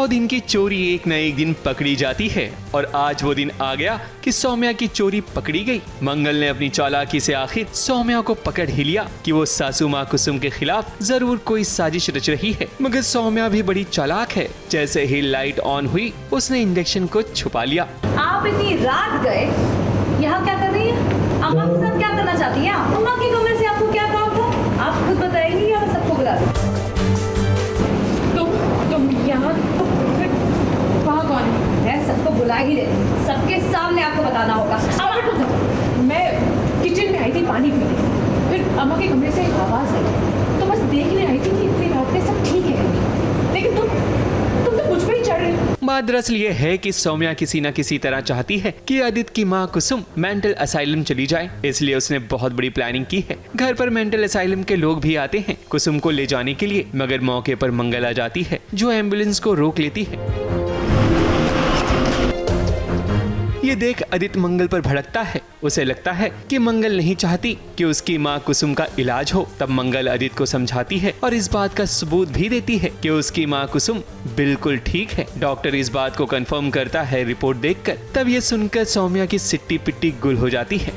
100 दिन की चोरी एक न एक दिन पकड़ी जाती है और आज वो दिन आ गया कि सौम्या की चोरी पकड़ी गई। मंगल ने अपनी चालाकी से आखिर सौम्या को पकड़ ही लिया कि वो सासू माँ कुसुम के खिलाफ जरूर कोई साजिश रच रही है। मगर सौम्या भी बड़ी चालाक है। जैसे ही लाइट ऑन हुई उसने इंजेक्शन को छुपा लिया। आप इतनी रात गए यहाँ क्या कर रही है? अम्मा के साथ क्या करना चाहती है? अम्मा के कमरे से आपको क्या काम था? आप खुद बताएंगी या मैं सबको बुला दूं? तुम यहाँ तो फिर वहाँ कौन है? मैं सबको बुला ही दे, सबके सामने आपको बताना होगा। मैं किचन में आई थी पानी पीने, फिर अम्मा के कमरे से आवाज आई तो बस देखने आई थी कि इतनी रात में सब ठीक है, लेकिन तुम तो मुझ पे ही चढ़ रही। बात दरअसल ये है कि सौम्या किसी न किसी तरह चाहती है कि आदित्य की माँ कुसुम मेंटल असाइलम चली जाए, इसलिए उसने बहुत बड़ी प्लानिंग की है। घर पर मेंटल असाइलम के लोग भी आते हैं कुसुम को ले जाने के लिए, मगर मौके पर मंगल आ जाती है जो एम्बुलेंस को रोक लेती है। ये देख आदित्य मंगल पर भड़कता है। उसे लगता है कि मंगल नहीं चाहती कि उसकी माँ कुसुम का इलाज हो। तब मंगल आदित्य को समझाती है और इस बात का सबूत भी देती है कि उसकी माँ कुसुम बिल्कुल ठीक है। डॉक्टर इस बात को कंफर्म करता है रिपोर्ट देखकर। तब ये सुनकर सौम्या की सिट्टी पिट्टी गुल हो जाती है।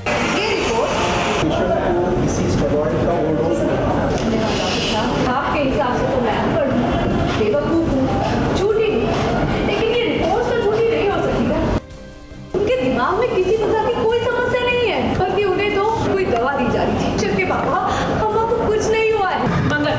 आपके हिसाब से तो मैं बेवकूफ हूँ, झूठी, लेकिन ये रिपोर्ट तो झूठी नहीं हो सकती ना। उनके दिमाग में किसी प्रकार की कोई समस्या नहीं है, बल्कि उन्हें तो कोई दवा दी जा रही थी। चल के पापा, अम्मा को कुछ नहीं हुआ है। मंगल,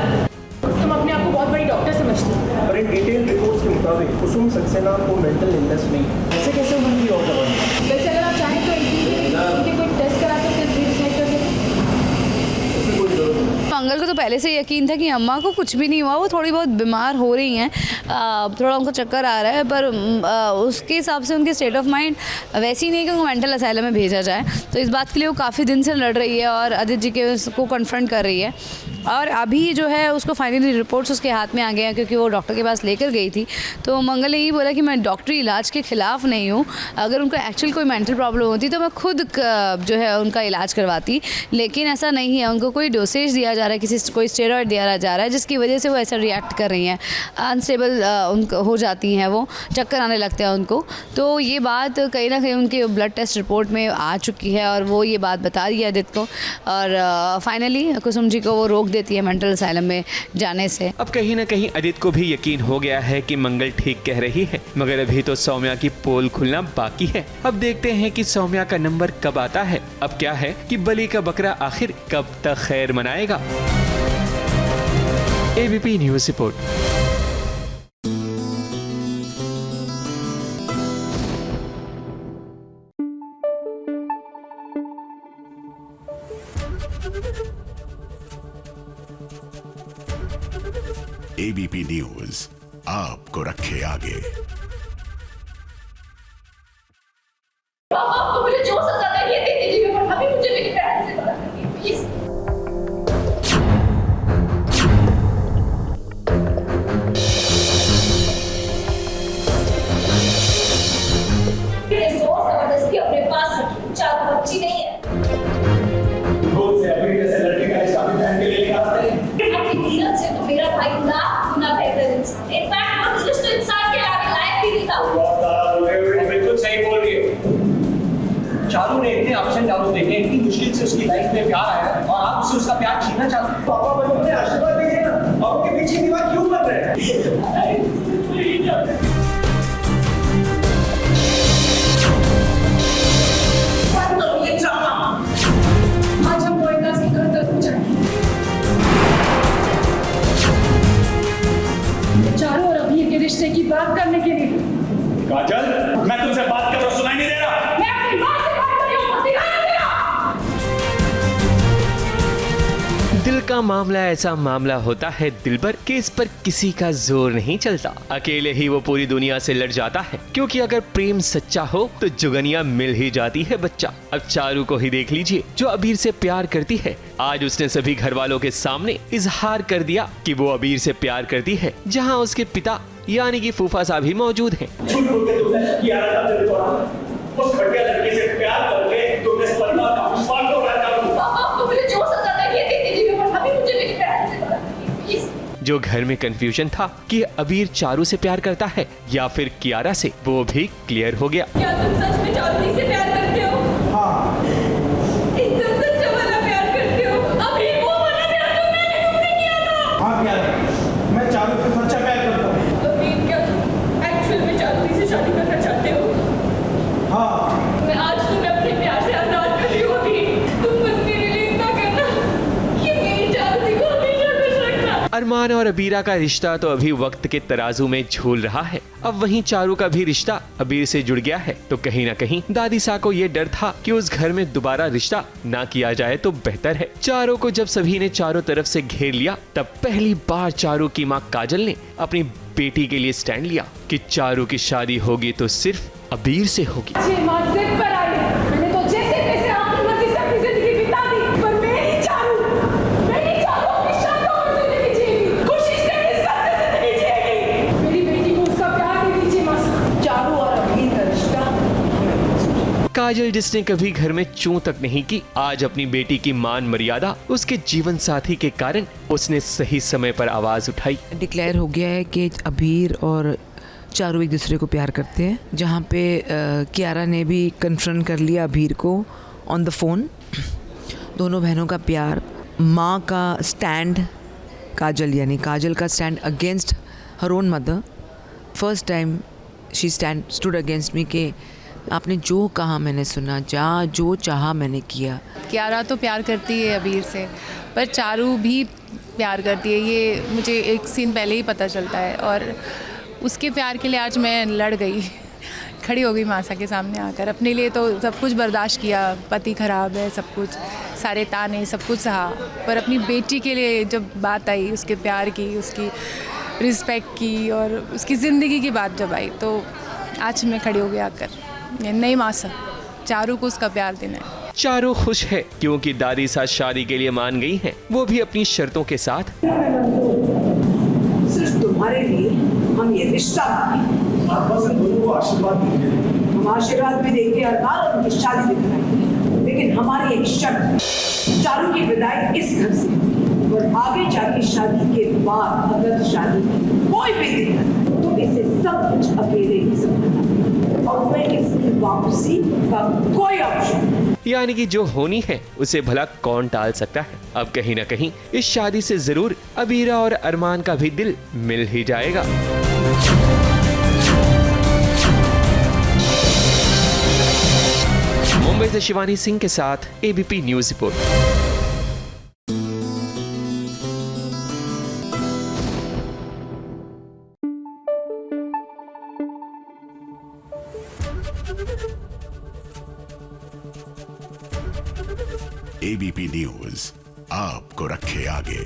तुम अपने आप को बहुत बड़ी डॉक्टर समझती हो, पर इन डिटेल रिपोर्ट्स के मुताबिक कुसुम सक्सेना को मेंटल इलनेस नहीं है। ऐसे कैसे उन्होंने और दवा दी? वैसे अगर आप चाहें तो इनके कोई टेस्ट करा सकते हैं, फिर डिसाइड कर सकते हैं। मंगल को तो पहले से यकीन था कि अम्मा को कुछ भी नहीं हुआ, वो थोड़ी बहुत बीमार हो रही हैं, थोड़ा उनको चक्कर आ रहा है, पर उसके हिसाब से उनकी स्टेट ऑफ माइंड वैसी नहीं है कि उनको मेंटल असाइलम में भेजा जाए। तो इस बात के लिए वो काफ़ी दिन से लड़ रही है और आदित्य जी के उसको कन्फ्रंट कर रही है। और अभी जो है उसको फाइनली रिपोर्ट्स उसके हाथ में आ गए हैं, क्योंकि वो डॉक्टर के पास लेकर गई थी। तो मंगल ने यही बोला कि मैं डॉक्टरी इलाज के ख़िलाफ़ नहीं हूँ, अगर उनको एक्चुअल कोई मेंटल प्रॉब्लम होती तो मैं खुद जो है उनका इलाज करवाती, लेकिन ऐसा नहीं है। उनको कोई डोसेज दिया जा रहा है, कोई स्टेरॉइड दिया जा रहा है, जिसकी वजह से वो ऐसा रिएक्ट कर रही हैं, अनस्टेबल उनको हो जाती हैं, वो चक्कर आने लगते हैं उनको। तो ये बात कहीं ना कहीं उनके ब्लड टेस्ट रिपोर्ट में आ चुकी है और वो ये बात बता रही है आदित्य को, और फाइनली कुसुम जी को वो रोक देती है मेंटल असाइलम में जाने से। अब कहीं न कहीं आदित्य को भी यकीन हो गया है कि मंगल ठीक कह रही है, मगर अभी तो सौम्या की पोल खुलना बाकी है। अब देखते हैं कि सौम्या का नंबर कब आता है। अब क्या है कि बलि का बकरा आखिर कब तक खैर मनाएगा। ABP news report. ABP news आपको रखे आगे। पापा, मुझे जो सजा चाहिए दे दीजिए, पर अभी मुझे मेरी बहन से बात करनी है, प्लीज। जबरदस्ती अपने पास रखी, चार बच्ची नहीं है। से तो मेरा भाई लाख गुना बेहतर इंसान, इनफैक्ट वो दुष्ट इंसान के आगे लायक भी नहीं था। बिल्कुल सही बोल रही हो। चालू ने इतने अप्स एंड डाउन देखे, इतनी मुश्किल से उसकी लाइफ में प्यार आया और आप उससे उसका प्यार छीनना चाहते हो। पापा बच्चों ने आशीर्वाद दीजिए ना, आप उनके पीछे की बात क्यों कर रहे हैं? आज हम गोयंका से घर तक पहुंचाएंगे। चारों और अभी के रिश्ते की बात करने के लिए। काजल, मैं तुमसे बात कर रहा हूं, सुनाई नहीं दे रहा? मैं अपनी मां से बात कर रही हूं, दिखाई दे रहा। दिल का मामला ऐसा मामला होता है दिलबर कि इस पर किसी का जोर नहीं चलता, अकेले ही वो पूरी दुनिया से लड़ जाता है। क्योंकि अगर प्रेम सच्चा हो तो जुगनिया मिल ही जाती है बच्चा। अब चारू को ही देख लीजिए, जो अबीर से प्यार करती है। आज उसने सभी घर वालों के सामने इजहार कर दिया कि वो अबीर से प्यार करती है, जहाँ उसके पिता यानी कि फूफा साहब ही मौजूद हैं। जो घर में कंफ्यूजन था कि अबीर चारू से प्यार करता है या फिर कियारा से, वो भी क्लियर हो गया। क्या तुम सच में चांदनी से प्यार करते हो? हाँ। एकदम सच्चा वाला प्यार करते हो? अभी वो वाला प्यार जो मैंने तुमसे किया था। हाँ प्यार, मैं चारू से सच्चा प्यार करता हूँ। अभी क्या तुम एक्चुअल में चांदनी से शादी करना चाहते हो? हाँ। मैं आज तुम्हें अपने प्यार से आजाद कर रही हूँ। अभी तुम बस मेरे लिए इतना करना कि मेरी चांदनी को हमेशा खुश रखना। अरमान और अबीरा का रिश्ता तो अभी वक्त के तराजू में झूल रहा है। अब वहीं चारू का भी रिश्ता अबीर से जुड़ गया है, तो कहीं ना कहीं दादी सा को ये डर था कि उस घर में दोबारा रिश्ता ना किया जाए तो बेहतर है। चारों को जब सभी ने चारों तरफ से घेर लिया, तब पहली बार चारू की माँ काजल ने अपनी बेटी के लिए स्टैंड लिया कि चारू की शादी होगी तो सिर्फ अबीर से होगी। ये माँ जिद पर आई है। मैंने तो जैसे तैसे अपनी मर्जी से अपनी जिंदगी बिता दी, पर मैं नहीं चाहूँ अपनी शानदार जिंदगी जिएगी, खुशी से इज्जत से जिंदगी जिएगी। मेरी बेटी को उसका प्यार दे दीजिए बस। चारू और अभी का रिश्ता काजल, जिसने कभी घर में चूं तक नहीं की, आज अपनी बेटी की मान मर्यादा उसके जीवन साथी के कारण उसने सही समय पर आवाज उठाई। डिक्लेयर हो गया है कि अबीर और चारू एक दूसरे को प्यार करते हैं, जहाँ पे कियारा ने भी कन्फ्रंट कर लिया अबीर को ऑन द फोन। दोनों बहनों का प्यार, माँ का स्टैंड, काजल यानी काजल का stand against her own mother. First time she stood against me कि आपने जो कहा मैंने सुना, जो चाहा मैंने किया। कियारा तो प्यार करती है अबीर से, पर चारू भी प्यार करती है। ये मुझे एक सीन पहले ही पता चलता है, और उसके प्यार के लिए आज मैं लड़ गई, खड़ी हो गई मासा के सामने आकर। अपने लिए तो सब कुछ बर्दाश्त किया, पति ख़राब है, सब कुछ, सारे ताने, सब कुछ सहा, पर अपनी बेटी के लिए जब बात आई, उसके प्यार की, उसकी रिस्पेक्ट की और उसकी ज़िंदगी की बात जब आई, तो आज मैं खड़ी हो गई आकर। नहीं मासा, चारू को उसका प्यार देना है। चारू खुश है क्योंकि दादी साथ शादी के लिए मान गई हैं, वो भी अपनी शर्तों के साथ। सिर्फ तुम्हारे लिए हम ये रिश्ता आप बस इन दोनों को आशीर्वाद दीजिए। हम आशीर्वाद भी देंगे और बाल उनकी शादी भी कराएंगे, लेकिन हमारी एक शर्त, चारू की विदाई इस घर से, और आगे जाके शादी के बाद अगर शादी की कोई भी दिक्कत तो इसे सब कुछ अकेले ही संभालना, और मैं इसकी वापसी का कोई ऑप्शन। यानी कि जो होनी है उसे भला कौन टाल सकता है। अब कहीं ना कहीं इस शादी से जरूर अबीरा और अरमान का भी दिल मिल ही जाएगा। मुंबई से शिवानी सिंह के साथ ABP news report. ABP news आपको रखे आगे।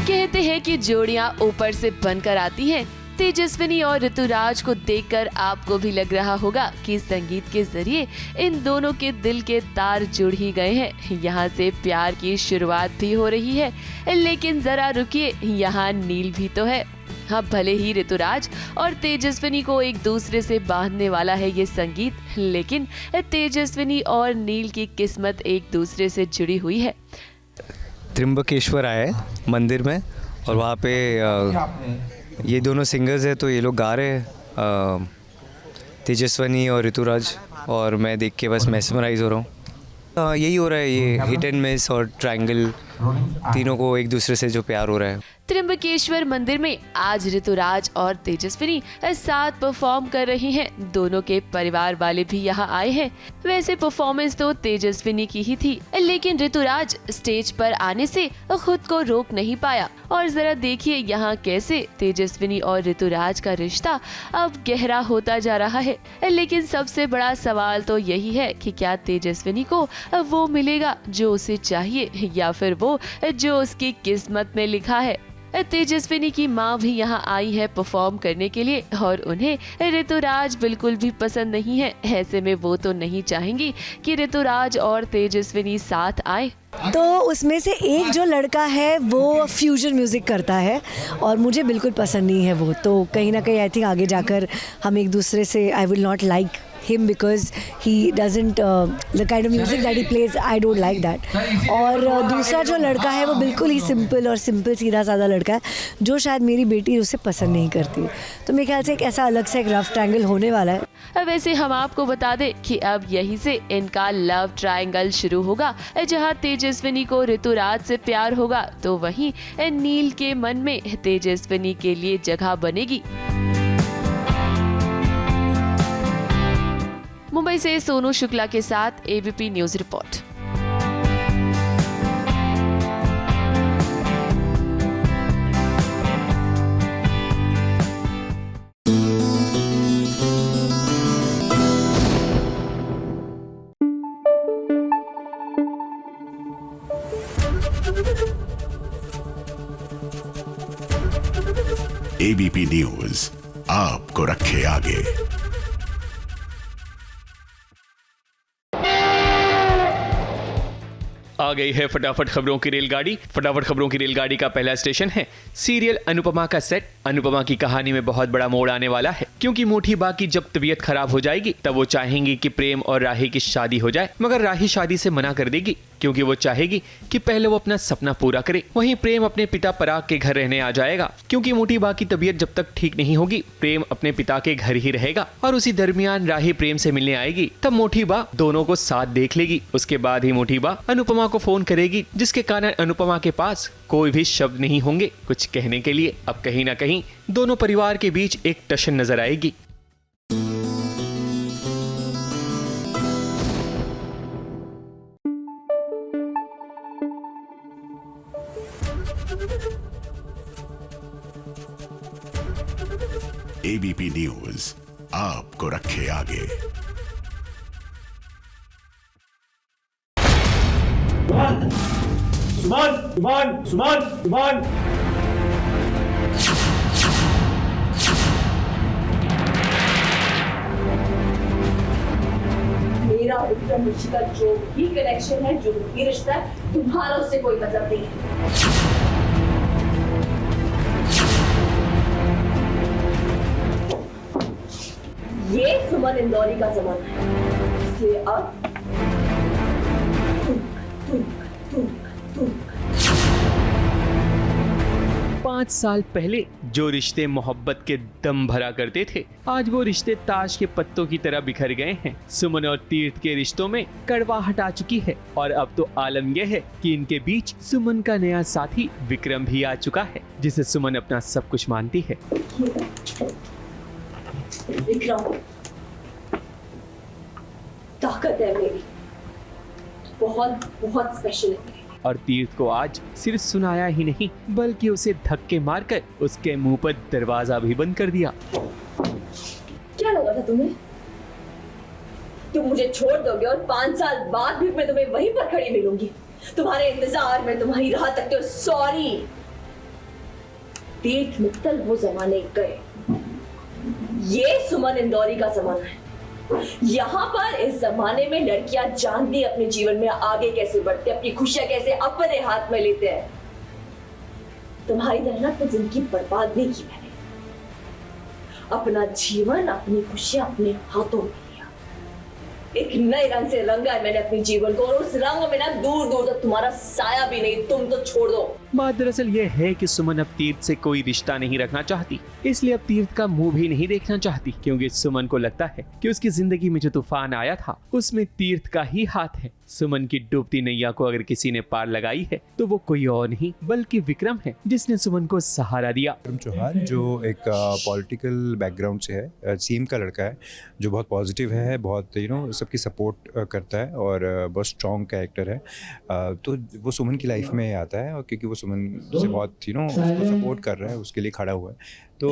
कहते हैं कि जोड़ियां ऊपर से बनकर आती हैं। तेजस्विनी और ऋतुराज को देखकर आपको भी लग रहा होगा कि संगीत के जरिए इन दोनों के दिल के तार जुड़ ही गए हैं। यहाँ से प्यार की शुरुआत भी हो रही है, लेकिन जरा रुकिए, यहाँ नील भी तो है। हाँ, भले ही ऋतुराज और तेजस्विनी को एक दूसरे से बांधने वाला है ये संगीत, लेकिन तेजस्विनी और नील की किस्मत एक दूसरे से जुड़ी हुई है। त्रिम्बकेश्वर आए मंदिर में, और वहाँ पे ये दोनों सिंगर्स हैं, तो ये लोग गा रहे हैं, तेजस्विनी और ऋतुराज, और मैं देख के बस मैस्मराइज हो रहा हूँ। यही हो रहा है, ये हिट एंड मिस और ट्रायंगल तीनों को एक दूसरे से जो प्यार हो रहा है। त्र्यंबकेश्वर मंदिर में आज ऋतुराज और तेजस्विनी साथ परफॉर्म कर रही हैं। दोनों के परिवार वाले भी यहाँ आए हैं। वैसे परफॉर्मेंस तो तेजस्विनी की ही थी, लेकिन ऋतुराज स्टेज पर आने से खुद को रोक नहीं पाया। और जरा देखिए यहाँ कैसे तेजस्विनी और ऋतुराज का रिश्ता अब गहरा होता जा रहा है। लेकिन सबसे बड़ा सवाल तो यही है कि क्या तेजस्विनी को वो मिलेगा जो उसे चाहिए, या फिर वो जो उसकी किस्मत में लिखा है। तेजस्विनी की माँ भी यहाँ आई है परफॉर्म करने के लिए, और उन्हें ऋतुराज बिल्कुल भी पसंद नहीं है। ऐसे में वो तो नहीं चाहेंगी कि ऋतुराज और तेजस्विनी साथ आए। तो उसमें से एक जो लड़का है वो फ्यूजन म्यूज़िक करता है और मुझे बिल्कुल पसंद नहीं है वो। तो कहीं ना कहीं आई थिंक आगे जाकर हम एक दूसरे से, I will not like him because he doesn't the kind of music that he plays, I don't like that. और दूसरा जो लड़का है वो बिल्कुल ही सिंपल सीधा साधा लड़का है जो शायद मेरी बेटी उसे पसंद नहीं करती। तो मेरे ख्याल से एक ऐसा अलग से एक रफ ट्रायंगल होने वाला है। वैसे हम आपको बता दें कि अब यहीं से इनका लव ट्रायंगल शुरू होगा, जहां तेजस्विनी को ऋतुराज से प्यार होगा तो वहीं नील के मन में तेजस्विनी के लिए जगह बनेगी। मुंबई से सोनू शुक्ला के साथ ABP news report. ABP news आपको रखे आगे। आ गई है फटाफट खबरों की रेलगाड़ी। फटाफट खबरों की रेलगाड़ी का पहला स्टेशन है सीरियल अनुपमा का सेट। अनुपमा की कहानी में बहुत बड़ा मोड़ आने वाला है, क्योंकि मोठी बा की जब तबीयत खराब हो जाएगी तब वो चाहेंगी कि प्रेम और राही की शादी हो जाए, मगर राही शादी से मना कर देगी क्योंकि वो चाहेगी कि पहले वो अपना सपना पूरा करे। वहीं प्रेम अपने पिता पराग के घर रहने आ जाएगा, क्योंकि मोटी बा की तबीयत जब तक ठीक नहीं होगी प्रेम अपने पिता के घर ही रहेगा। और उसी दरमियान राही प्रेम से मिलने आएगी, तब मोटी बा दोनों को साथ देख लेगी। उसके बाद ही मोटी बा अनुपमा को फोन करेगी, जिसके कारण अनुपमा के पास कोई भी शब्द नहीं होंगे कुछ कहने के लिए। अब कहीं ना कहीं दोनों परिवार के बीच एक टशन नजर आएगी। एबीपी न्यूज आपको रखे आगे। सुमन मेरा विक्रम ऋषि का जो भी कनेक्शन है, जो भी रिश्ता है, तुम्हारा उससे कोई मतलब नहीं है। ये सुमन इंदौरी का जमाना है, इसलिए अब तुम 5 साल पहले जो रिश्ते मोहब्बत के दम भरा करते थे, आज वो रिश्ते ताश के पत्तों की तरह बिखर गए हैं। सुमन और तीर्थ के रिश्तों में कड़वाहट आ चुकी है और अब तो आलम यह है कि इनके बीच सुमन का नया साथी विक्रम भी आ चुका है, जिसे सुमन अपना सब कुछ मानती है। विक्रम ताकत है मेरी, बहुत बहुत स्पेशल है। और तीर्थ को आज सिर्फ सुनाया ही नहीं, बल्कि उसे धक्के मारकर उसके मुंह पर दरवाजा भी बंद कर दिया। क्या लगा था तुम्हें? तुम मुझे छोड़ दोगे और 5 साल बाद भी मैं तुम्हें वहीं पर खड़ी मिलूंगी, तुम्हारे इंतजार में, तुम्हारी राह तकते हुए। सॉरी, तीर्थ मित्तल वो जमाने गए, ये सुमन इंदौरी का जमाना है। यहाँ पर इस जमाने में लड़कियां जानती अपने जीवन में आगे कैसे बढ़ते, अपनी खुशियां कैसे अपने हाथ में लेते हैं। तुम्हारी तरह अपनी जिंदगी बर्बाद नहीं की मैंने, अपना जीवन, अपनी खुशियां अपने हाथों में लिया। एक नए रंग से रंगा है मैंने अपने जीवन को, और उस रंग में ना दूर दूर तक तुम्हारा साया भी नहीं। तुम तो छोड़ दो, बात दरअसल ये है कि सुमन अब तीर्थ से कोई रिश्ता नहीं रखना चाहती, इसलिए अब तीर्थ का मुंह भी नहीं देखना चाहती, क्योंकि सुमन को लगता है कि उसकी जिंदगी में जो तूफान आया था उसमें तीर्थ का ही हाथ है। सुमन की डूबती नैया को अगर किसी ने पार लगाई है तो वो कोई और नहीं बल्कि विक्रम है, जिसने सुमन को सहारा दिया। विक्रम चौहान जो एक पॉलिटिकल बैकग्राउंड से है, सीएम का लड़का है, जो बहुत पॉजिटिव है, बहुत सबकी सपोर्ट करता है और बहुत स्ट्रॉन्ग कैरेक्टर है। तो वो सुमन की लाइफ में आता है और क्योंकि वो सुमन से बहुत उसको सपोर्ट कर रहा है, उसके लिए खड़ा हुआ है, तो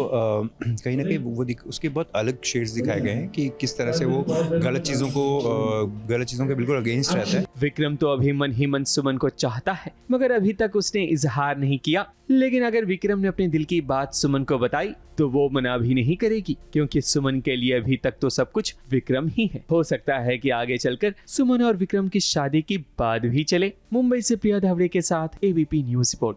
कहीं ना कहीं वो उसके बहुत अलग शेड्स दिखाए गए हैं कि किस तरह से वो गलत चीज़ों के बिल्कुल अगेंस्ट रहता है। विक्रम तो अभी मन ही मन सुमन को चाहता है, मगर अभी तक उसने इजहार नहीं किया। लेकिन अगर विक्रम ने अपने दिल की बात सुमन को बताई तो वो मना भी नहीं करेगी, क्योंकि सुमन के लिए अभी तक तो सब कुछ विक्रम ही है। हो सकता है कि आगे चलकर सुमन और विक्रम की शादी की बात भी चले। मुंबई से प्रिया धावड़े के साथ ABP news report.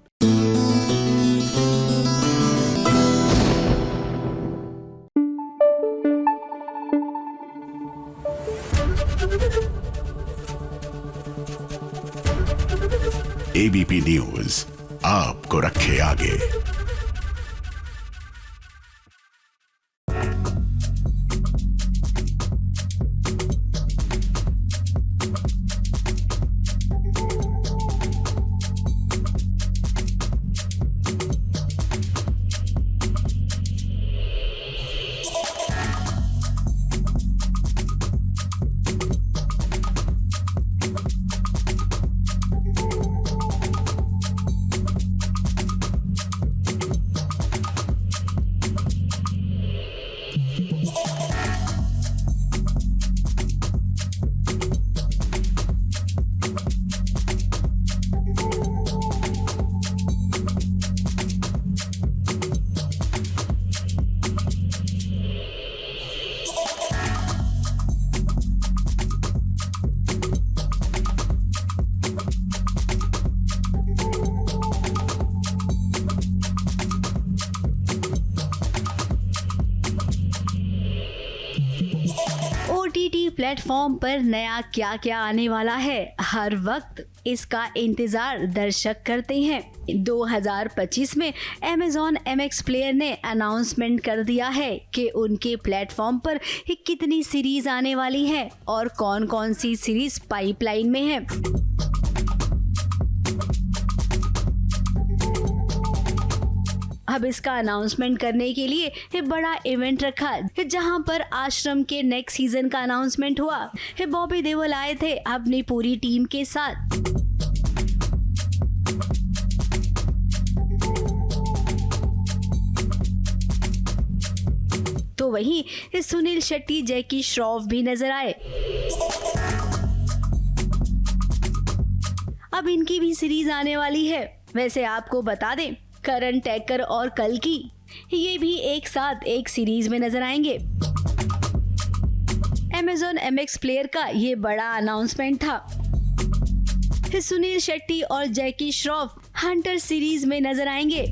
ABP news आपको रखे आगे। OTT प्लेटफॉर्म पर नया क्या क्या आने वाला है, हर वक्त इसका इंतजार दर्शक करते हैं। 2025 में Amazon MX प्लेयर ने अनाउंसमेंट कर दिया है कि उनके प्लेटफॉर्म पर कितनी सीरीज आने वाली है और कौन कौन सी सीरीज पाइपलाइन में है। अब इसका अनाउंसमेंट करने के लिए एक बड़ा इवेंट रखा, जहां पर आश्रम के नेक्स्ट सीजन का अनाउंसमेंट हुआ। बॉबी देओल आए थे अपनी पूरी टीम के साथ। तो वहीं सुनील शेट्टी, जैकी श्रॉफ भी नजर आए। अब इनकी भी सीरीज आने वाली है। वैसे आपको बता दें, करण टैकर और कल्कि ये भी एक साथ एक सीरीज में नजर आएंगे। Amazon MX प्लेयर का ये बड़ा अनाउंसमेंट था। सुनील शेट्टी और जैकी श्रॉफ हंटर सीरीज में नजर आएंगे।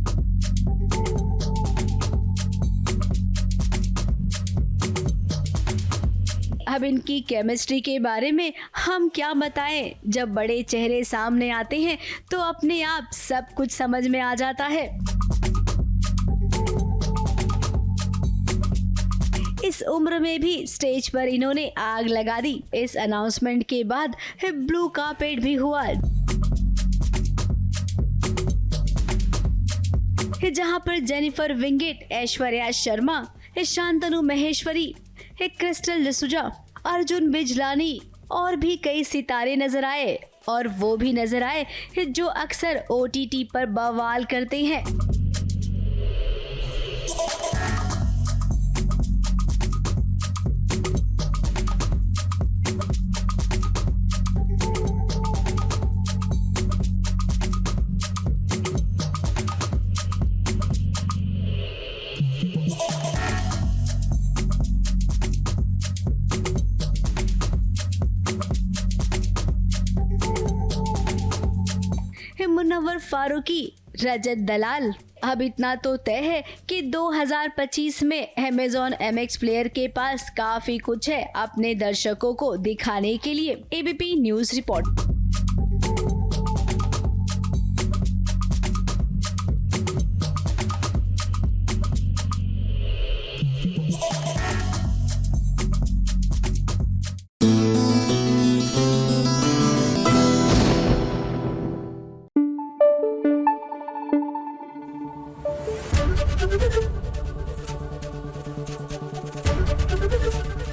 अब इनकी केमिस्ट्री के बारे में हम क्या बताएं, जब बड़े चेहरे सामने आते हैं तो अपने आप सब कुछ समझ में आ जाता है। इस उम्र में भी स्टेज पर इन्होंने आग लगा दी। इस अनाउंसमेंट के बाद ब्लू कार्पेट भी हुआ, जहां पर Jennifer Winget, Aishwarya Sharma, Shantanu Maheshwari, Crystal D'Souza, Arjun Bijlani और भी कई सितारे नजर आए। और वो भी नजर आए जो अक्सर OTT पर बवाल करते हैं। मुनव्वर फारूकी, रजत दलाल। अब इतना तो तय है कि 2025 में Amazon MX प्लेयर के पास काफी कुछ है अपने दर्शकों को दिखाने के लिए। ABP news report.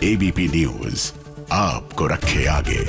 ABP news आपको रखे आगे।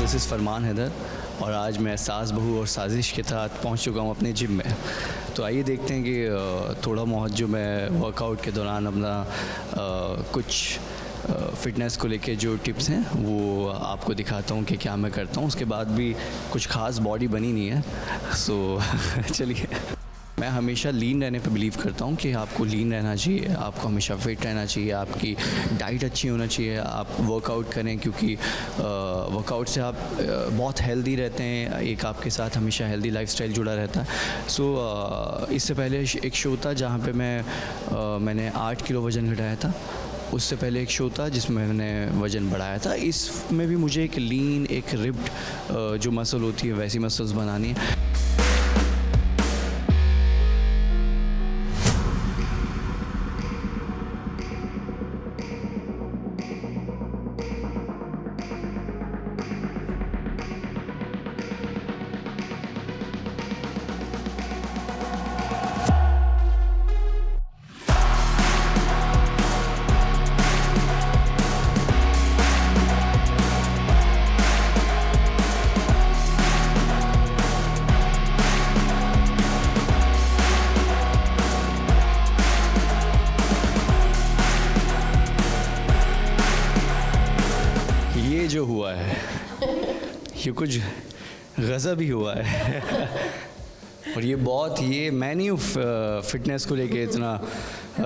दिस इज़ फरमान हैदर और आज मैं सास बहू और साजिश के तहत पहुंच चुका हूं अपने जिम में। तो आइए देखते हैं कि थोड़ा बहुत जो मैं वर्कआउट के दौरान अपना कुछ फ़िटनेस को लेके जो टिप्स हैं वो आपको दिखाता हूं कि क्या मैं करता हूं। उसके बाद भी कुछ ख़ास बॉडी बनी नहीं है, सो चलिए। मैं हमेशा लीन रहने पे बिलीव करता हूँ कि आपको लीन रहना चाहिए, आपको हमेशा फिट रहना चाहिए, आपकी डाइट अच्छी होना चाहिए, आप वर्कआउट करें क्योंकि वर्कआउट से आप बहुत हेल्दी रहते हैं, एक आपके साथ हमेशा हेल्दी लाइफस्टाइल जुड़ा रहता है। सो इससे पहले एक शो था जहाँ पे मैंने 8 किलो वज़न घटाया था। उससे पहले एक शो था जिसमें मैंने वज़न बढ़ाया था। इसमें भी मुझे एक लीन, एक रिप्ड जो मसल होती है वैसी मसल्स बनानी है। जो हुआ है ये कुछ गज़ब ही हुआ है और ये मैं नहीं हूँ फिटनेस को लेके इतना,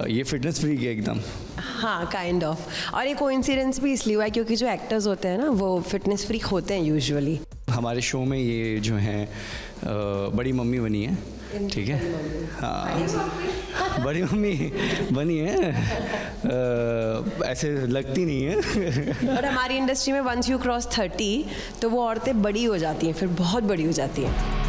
ये फिटनेस फ्रीक है एकदम। हाँ, काइंड ऑफ। और ये कोइंसिडेंस भी इसलिए हुआ है क्योंकि जो एक्टर्स होते हैं ना वो फिटनेस फ्रीक होते हैं यूजुअली। हमारे शो में ये जो हैं बड़ी मम्मी बनी है, ठीक है। हाँ, बड़ी मम्मी बनी है, ऐसे लगती नहीं है। और हमारी इंडस्ट्री में वंस यू क्रॉस 30 तो वो औरतें बड़ी हो जाती हैं, फिर बहुत बड़ी हो जाती हैं।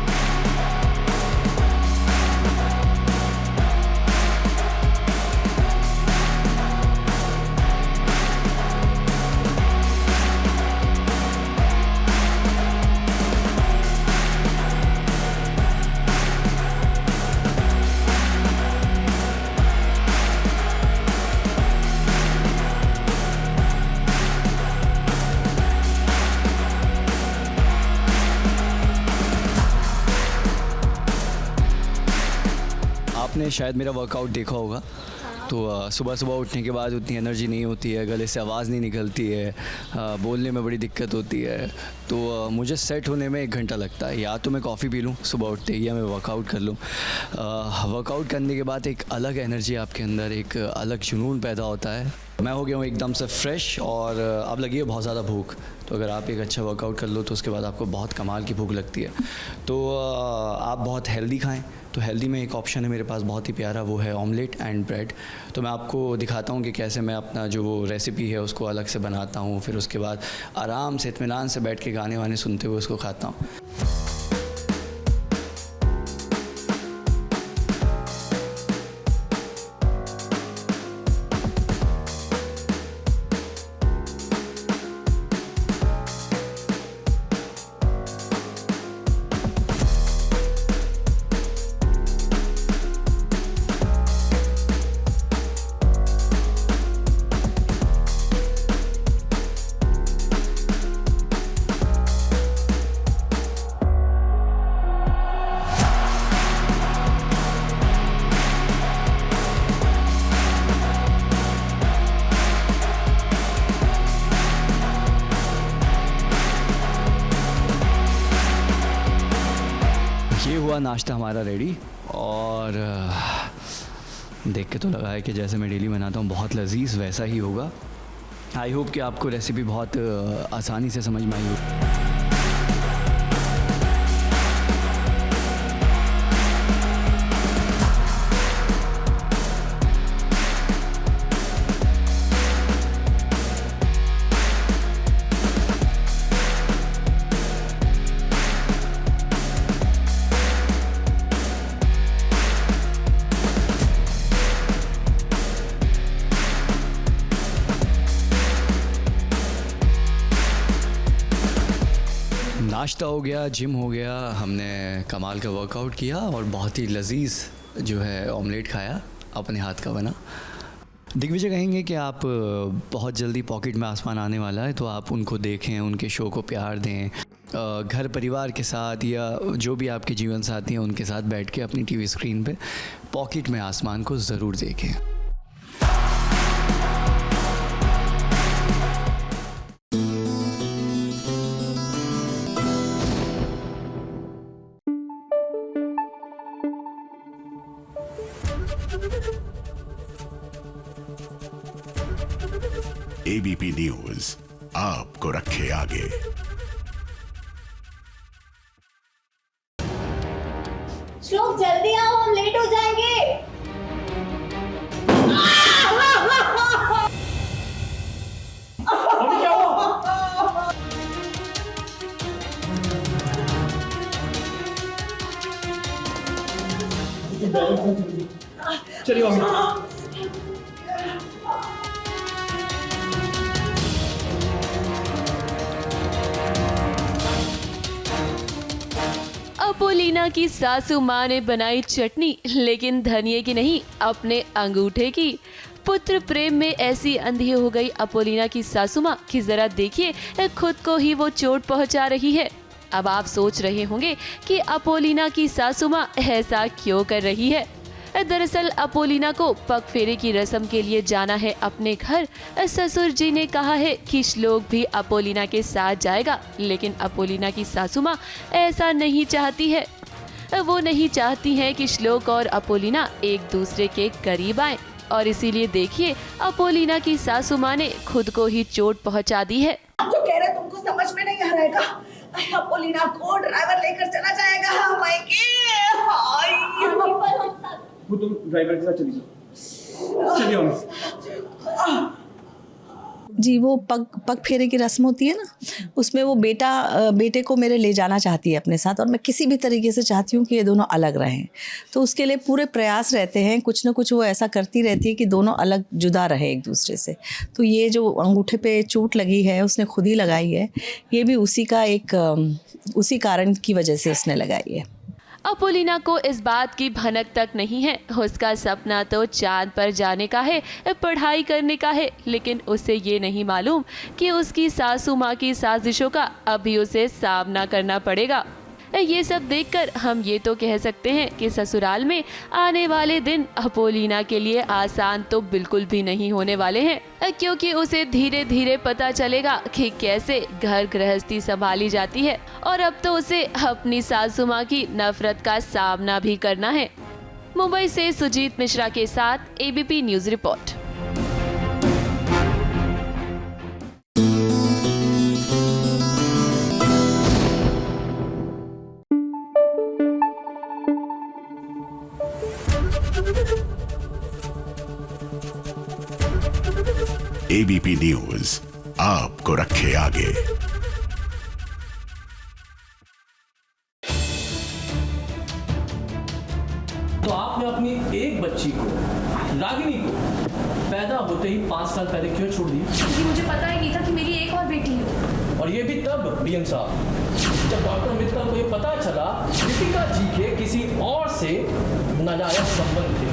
आपने शायद मेरा वर्कआउट देखा होगा, तो सुबह सुबह उठने के बाद उतनी एनर्जी नहीं होती है, गले से आवाज़ नहीं निकलती है, बोलने में बड़ी दिक्कत होती है। तो मुझे सेट होने में 1 घंटा लगता है। या तो मैं कॉफ़ी पी लूँ सुबह उठते ही, या मैं वर्कआउट कर लूँ। वर्कआउट करने के बाद एक अलग एनर्जी आपके अंदर, एक अलग जुनून पैदा होता है। मैं हो गया हूँ एकदम से फ्रेश और अब लगी है बहुत ज़्यादा भूख। तो अगर आप एक अच्छा वर्कआउट कर लो तो उसके बाद आपको बहुत कमाल की भूख लगती है। तो आप बहुत हेल्दी खाएं। तो हेल्दी में एक ऑप्शन है मेरे पास बहुत ही प्यारा, वो है ऑमलेट एंड ब्रेड। तो मैं आपको दिखाता हूँ कि कैसे मैं अपना जो वो रेसिपी है उसको अलग से बनाता हूँ, फिर उसके बाद आराम से इत्मीनान से बैठ के गाने वाने सुनते हुए उसको खाता हूँ। ये हुआ नाश्ता हमारा रेडी और देख के तो लगा है कि जैसे मैं डेली बनाता हूँ बहुत लजीज वैसा ही होगा। आई होप कि आपको रेसिपी बहुत आसानी से समझ में आई हो। नाश्ता हो गया, जिम हो गया, हमने कमाल का वर्कआउट किया और बहुत ही लजीज जो है ऑमलेट खाया अपने हाथ का बना। दिग्विजय कहेंगे कि आप बहुत जल्दी पॉकेट में आसमान आने वाला है, तो आप उनको देखें, उनके शो को प्यार दें, घर परिवार के साथ या जो भी आपके जीवन साथी हैं उनके साथ बैठ के अपनी टीवी स्क्रीन पे पॉकेट में आसमान को ज़रूर देखें। एबीपी न्यूज आपको रखे आगे। श्लोक जल्दी आओ, हम लेट हो जाएंगे। चलिए अपोलिना की सासू माँ ने बनाई चटनी, लेकिन धनिये की नहीं, अपने अंगूठे की। पुत्र प्रेम में ऐसी अंधी हो गई अपोलिना की सासू माँ कि जरा देखिए खुद को ही वो चोट पहुंचा रही है। अब आप सोच रहे होंगे कि अपोलिना की सासू माँ ऐसा क्यों कर रही है। दरअसल अपोलिना को पग फेरे की रस्म के लिए जाना है अपने घर। ससुर जी ने कहा है कि श्लोक भी अपोलिना के साथ जाएगा, लेकिन अपोलिना की सासू माँ ऐसा नहीं चाहती है। वो नहीं चाहती हैं कि श्लोक और अपोलिना एक दूसरे के करीब आए, और इसीलिए देखिए अपोलिना की सासू माँ ने खुद को ही चोट पहुँचा दी है। आप जो कह रहे हैं तुमको समझ में नहीं आ रहेगा। अपोलिना को ड्राइवर लेकर चला जाएगा मायके। वो तुम ड्राइवर के साथ चली जाओ। चलिए जी, वो पग फेरे की रस्म होती है ना, उसमें वो बेटे को मेरे ले जाना चाहती है अपने साथ, और मैं किसी भी तरीके से चाहती हूँ कि ये दोनों अलग रहें। तो उसके लिए पूरे प्रयास रहते हैं, कुछ ना कुछ वो ऐसा करती रहती है कि दोनों अलग जुदा रहे एक दूसरे से। तो ये जो अंगूठे पे चोट लगी है उसने खुद ही लगाई है, ये भी उसी कारण की वजह से उसने लगाई है। अपोलिना को इस बात की भनक तक नहीं है। उसका सपना तो चांद पर जाने का है, पढ़ाई करने का है, लेकिन उसे ये नहीं मालूम कि उसकी सासू माँ की साजिशों का अभी उसे सामना करना पड़ेगा। ये सब देखकर हम ये तो कह सकते हैं कि ससुराल में आने वाले दिन अपोलिना के लिए आसान तो बिल्कुल भी नहीं होने वाले हैं, क्योंकि उसे धीरे धीरे पता चलेगा कि कैसे घर गृहस्थी संभाली जाती है, और अब तो उसे अपनी सासू माँ की नफरत का सामना भी करना है। मुंबई से सुजीत मिश्रा के साथ ABP news report. ABP news आपको रखे आगे। तो आपने अपनी एक बच्ची को, रागिनी को, पैदा होते ही 5 साल पहले क्यों छोड़ दी? क्योंकि मुझे पता ही नहीं था कि मेरी एक और बेटी है। और ये भी तब डीएम साहब जब डॉक्टर मित्तल को ये पता चला दीपिका जी के किसी और से नाजायज संबंध थे,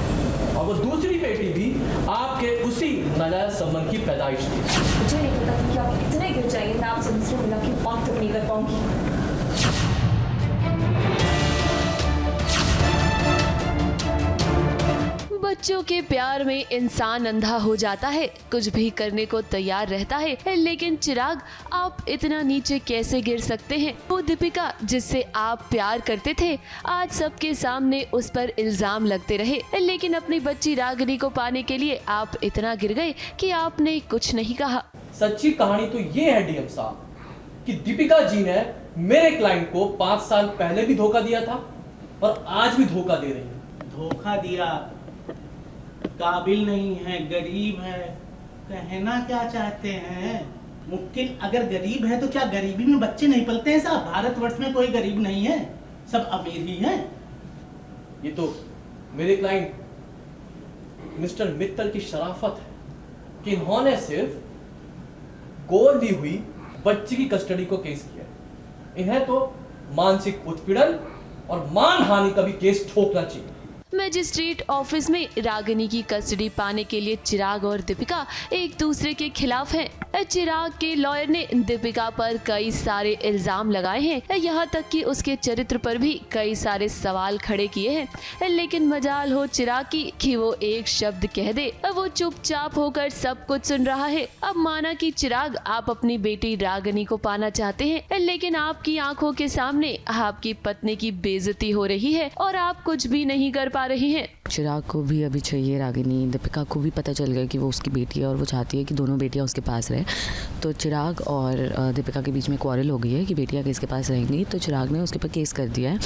और वो दूसरी बेटी भी आपके उसी नाजायज संबंध की पैदाइश थी। मुझे नहीं पता कि आप इतने गिर जाएंगे, मैं आपसे दूसरे मिला के बात तक नहीं कर पाऊंगी। बच्चों के प्यार में इंसान अंधा हो जाता है, कुछ भी करने को तैयार रहता है। लेकिन चिराग, आप इतना नीचे कैसे गिर सकते हैं? वो दीपिका जिससे आप प्यार करते थे, आज सबके सामने उस पर इल्जाम लगते रहे, लेकिन अपनी बच्ची रागिनी को पाने के लिए आप इतना गिर गए कि आपने कुछ नहीं कहा। सच्ची कहानी तो ये है डीएम साहब कि दीपिका जी ने मेरे क्लाइंट को 5 साल पहले भी धोखा दिया था और आज भी धोखा दे रही है। धोखा दिया, काबिल नहीं है, गरीब है, कहना क्या चाहते हैं? मुमकिन अगर गरीब है तो क्या गरीबी में बच्चे नहीं पलते हैं साहब? भारतवर्ष में कोई गरीब नहीं है, सब अमीर ही हैं। ये तो मेरे क्लाइंट मिस्टर मित्तल की शराफत है कि इन्होंने सिर्फ गोद ली हुई बच्ची की कस्टडी को केस किया। इन्हें तो मानसिक उत्पीड़न और मानहानि का भी केस ठोकना चाहिए। मजिस्ट्रेट ऑफिस में रागिनी की कस्टडी पाने के लिए चिराग और दीपिका एक दूसरे के खिलाफ हैं। चिराग के लॉयर ने दीपिका पर कई सारे इल्जाम लगाए हैं, यहाँ तक कि उसके चरित्र पर भी कई सारे सवाल खड़े किए हैं। लेकिन मजाल हो चिराग की कि वो एक शब्द कह दे, वो चुपचाप होकर सब कुछ सुन रहा है। अब माना कि चिराग, आप अपनी बेटी रागिनी को पाना चाहते हैं, लेकिन आपकी आंखों के सामने आपकी पत्नी की बेइज्जती हो रही है और आप कुछ भी नहीं कर पा रही हैं। चिराग को भी अभी चाहिए रागिनी, दीपिका को भी पता चल गया कि वो उसकी बेटी है और वो चाहती है कि दोनों बेटियां उसके पास रहे। तो चिराग और दीपिका के बीच में क्वारल हो गई है कि बेटियां किसके पास रहेंगी। तो चिराग ने उसके ऊपर केस कर दिया है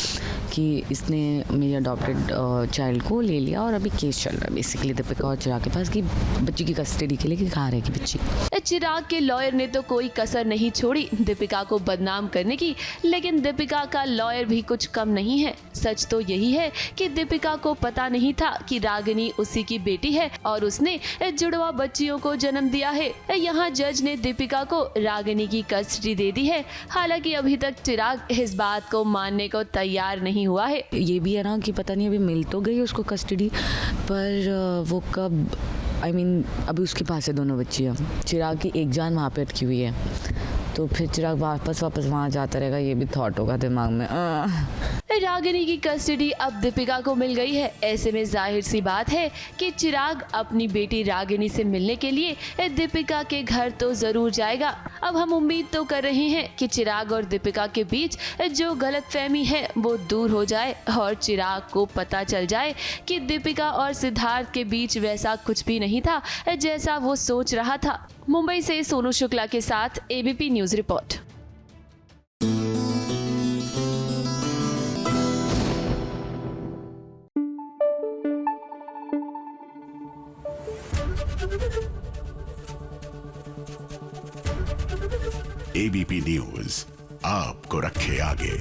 कि इसने मेरी अडॉप्टेड चाइल्ड को ले लिया और अभी केस चल रहा है बेसिकली दीपिका और चिराग के पास कि बच्ची की कस्टडी के लिए कि कहाँ रहेगी बच्ची। चिराग के लॉयर ने तो कोई कसर नहीं छोड़ी दीपिका को बदनाम करने की, लेकिन दीपिका का लॉयर भी कुछ कम नहीं है। सच तो यही है कि दीपिका को पता नहीं था कि रागिनी उसी की बेटी है और उसने जुड़वा बच्चियों को जन्म दिया है। यहाँ जज ने दीपिका को रागिनी की कस्टडी दे दी है। हालांकि अभी तक चिराग इस बात को मानने को तैयार नहीं हुआ है। ये भी है ना कि पता नहीं अभी मिल तो गई उसको कस्टडी, पर वो कब, अभी उसके पास है दोनों बच्चियाँ। चिराग की एक जान वहाँ पे अटकी हुई है, तो फिर चिराग वापस वहाँ जाता रहेगा, ये भी थॉट होगा दिमाग में। रागिनी की कस्टडी अब दीपिका को मिल गई है। ऐसे में जाहिर सी बात है कि चिराग अपनी बेटी रागिनी से मिलने के लिए दीपिका के घर तो जरूर जाएगा। अब हम उम्मीद तो कर रहे हैं कि चिराग और दीपिका के बीच जो गलतफहमी है वो दूर हो जाए और चिराग को पता चल जाए कि दीपिका और सिद्धार्थ के बीच वैसा कुछ भी नहीं था जैसा वो सोच रहा था। मुंबई से सोनू शुक्ला के साथ ABP news report. ABP news आपको रखे आगे।